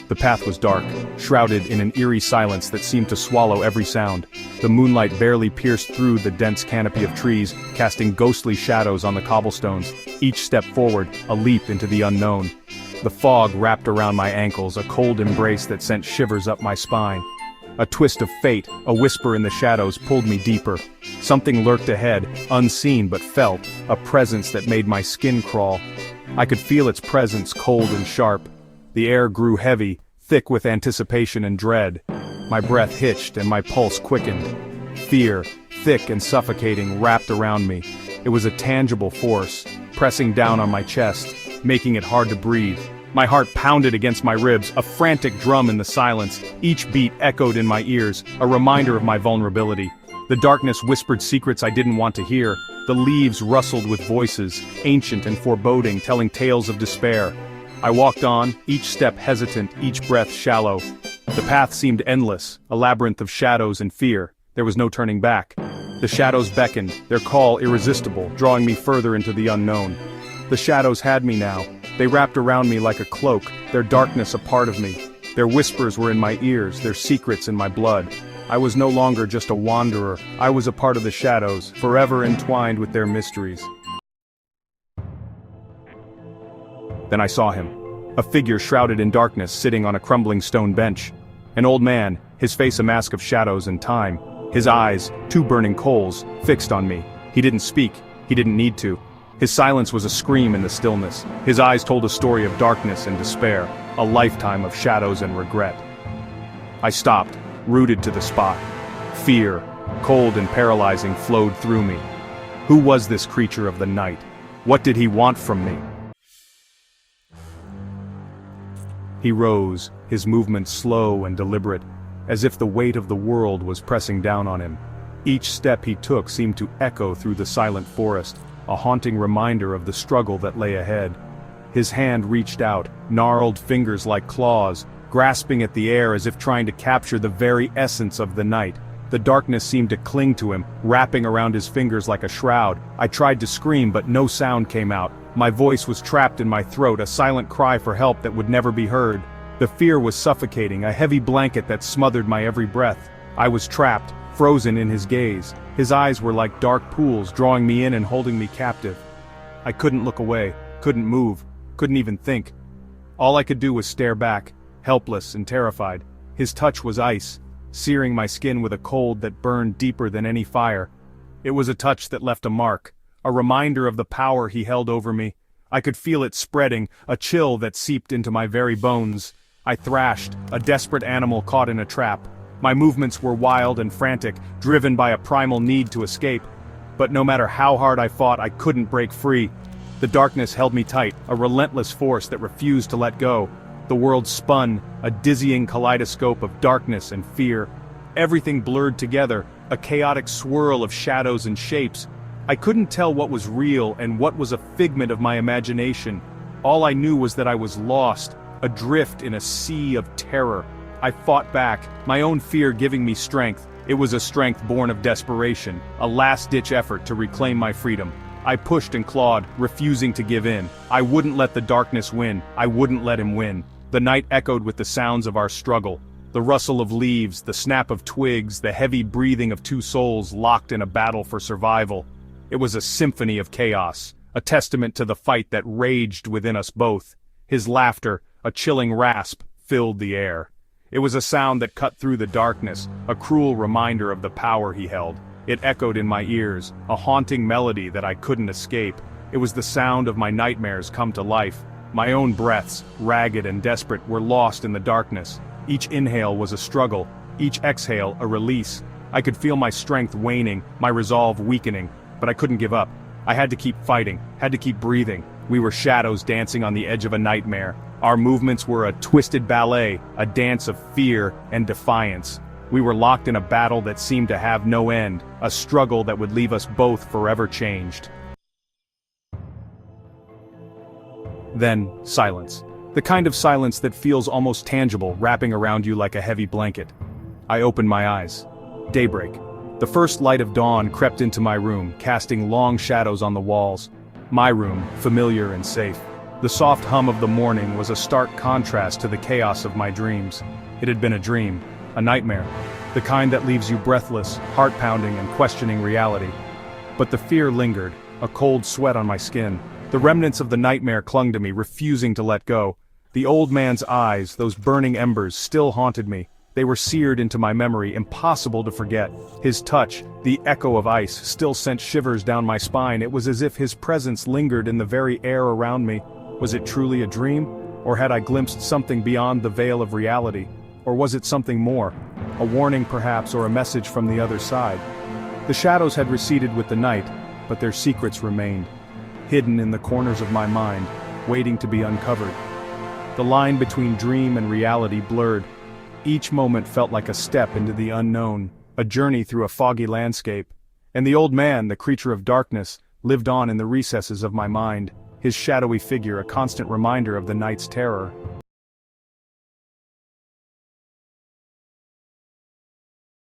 The path was dark, shrouded in an eerie silence that seemed to swallow every sound. The moonlight barely pierced through the dense canopy of trees, casting ghostly shadows on the cobblestones. Each step forward, a leap into the unknown. The fog wrapped around my ankles, a cold embrace that sent shivers up my spine. A twist of fate, a whisper in the shadows pulled me deeper. Something lurked ahead, unseen but felt, a presence that made my skin crawl. I could feel its presence, cold and sharp. The air grew heavy, thick with anticipation and dread. My breath hitched and my pulse quickened. Fear, thick and suffocating, wrapped around me. It was a tangible force, pressing down on my chest, making it hard to breathe. My heart pounded against my ribs, a frantic drum in the silence. Each beat echoed in my ears, a reminder of my vulnerability. The darkness whispered secrets I didn't want to hear. The leaves rustled with voices, ancient and foreboding, telling tales of despair. I walked on, each step hesitant, each breath shallow. The path seemed endless, a labyrinth of shadows and fear. There was no turning back. The shadows beckoned, their call irresistible, drawing me further into the unknown. The shadows had me now. They wrapped around me like a cloak, their darkness a part of me. Their whispers were in my ears, their secrets in my blood. I was no longer just a wanderer. I was a part of the shadows, forever entwined with their mysteries. Then I saw him. A figure shrouded in darkness sitting on a crumbling stone bench. An old man, his face a mask of shadows and time. His eyes, two burning coals, fixed on me. He didn't speak. He didn't need to. His silence was a scream in the stillness. His eyes told a story of darkness and despair, a lifetime of shadows and regret. I stopped, rooted to the spot. Fear, cold and paralyzing, flowed through me. Who was this creature of the night? What did he want from me? He rose, his movements slow and deliberate, as if the weight of the world was pressing down on him. Each step he took seemed to echo through the silent forest, a haunting reminder of the struggle that lay ahead. His hand reached out, gnarled fingers like claws, grasping at the air as if trying to capture the very essence of the night. The darkness seemed to cling to him, wrapping around his fingers like a shroud. I tried to scream, but no sound came out. My voice was trapped in my throat, a silent cry for help that would never be heard. The fear was suffocating, a heavy blanket that smothered my every breath. I was trapped, frozen in his gaze. His eyes were like dark pools, drawing me in and holding me captive. I couldn't look away, couldn't move, couldn't even think. All I could do was stare back, helpless and terrified. His touch was ice, searing my skin with a cold that burned deeper than any fire. It was a touch that left a mark, a reminder of the power he held over me. I could feel it spreading, a chill that seeped into my very bones. I thrashed, a desperate animal caught in a trap. My movements were wild and frantic, driven by a primal need to escape. But no matter how hard I fought, I couldn't break free. The darkness held me tight, a relentless force that refused to let go. The world spun, a dizzying kaleidoscope of darkness and fear. Everything blurred together, a chaotic swirl of shadows and shapes. I couldn't tell what was real and what was a figment of my imagination. All I knew was that I was lost, adrift in a sea of terror. I fought back, my own fear giving me strength. It was a strength born of desperation, a last-ditch effort to reclaim my freedom. I pushed and clawed, refusing to give in. I wouldn't let the darkness win. I wouldn't let him win. The night echoed with the sounds of our struggle. The rustle of leaves, the snap of twigs, the heavy breathing of two souls locked in a battle for survival. It was a symphony of chaos, a testament to the fight that raged within us both. His laughter, a chilling rasp, filled the air. It was a sound that cut through the darkness, a cruel reminder of the power he held. It echoed in my ears, a haunting melody that I couldn't escape. It was the sound of my nightmares come to life. My own breaths, ragged and desperate, were lost in the darkness. Each inhale was a struggle, each exhale a release. I could feel my strength waning, my resolve weakening, but I couldn't give up. I had to keep fighting, had to keep breathing. We were shadows dancing on the edge of a nightmare. Our movements were a twisted ballet, a dance of fear and defiance. We were locked in a battle that seemed to have no end, a struggle that would leave us both forever changed. Then, silence. The kind of silence that feels almost tangible, wrapping around you like a heavy blanket. I opened my eyes. Daybreak. The first light of dawn crept into my room, casting long shadows on the walls. My room, familiar and safe. The soft hum of the morning was a stark contrast to the chaos of my dreams. It had been a dream, a nightmare, the kind that leaves you breathless, heart-pounding and questioning reality. But the fear lingered, a cold sweat on my skin. The remnants of the nightmare clung to me, refusing to let go. The old man's eyes, those burning embers, still haunted me. They were seared into my memory, impossible to forget. His touch, the echo of ice, still sent shivers down my spine. It was as if his presence lingered in the very air around me. Was it truly a dream? Or had I glimpsed something beyond the veil of reality? Or was it something more? A warning perhaps, or a message from the other side? The shadows had receded with the night, but their secrets remained, hidden in the corners of my mind, waiting to be uncovered. The line between dream and reality blurred. Each moment felt like a step into the unknown, a journey through a foggy landscape. And the old man, the creature of darkness, lived on in the recesses of my mind, his shadowy figure a constant reminder of the night's terror.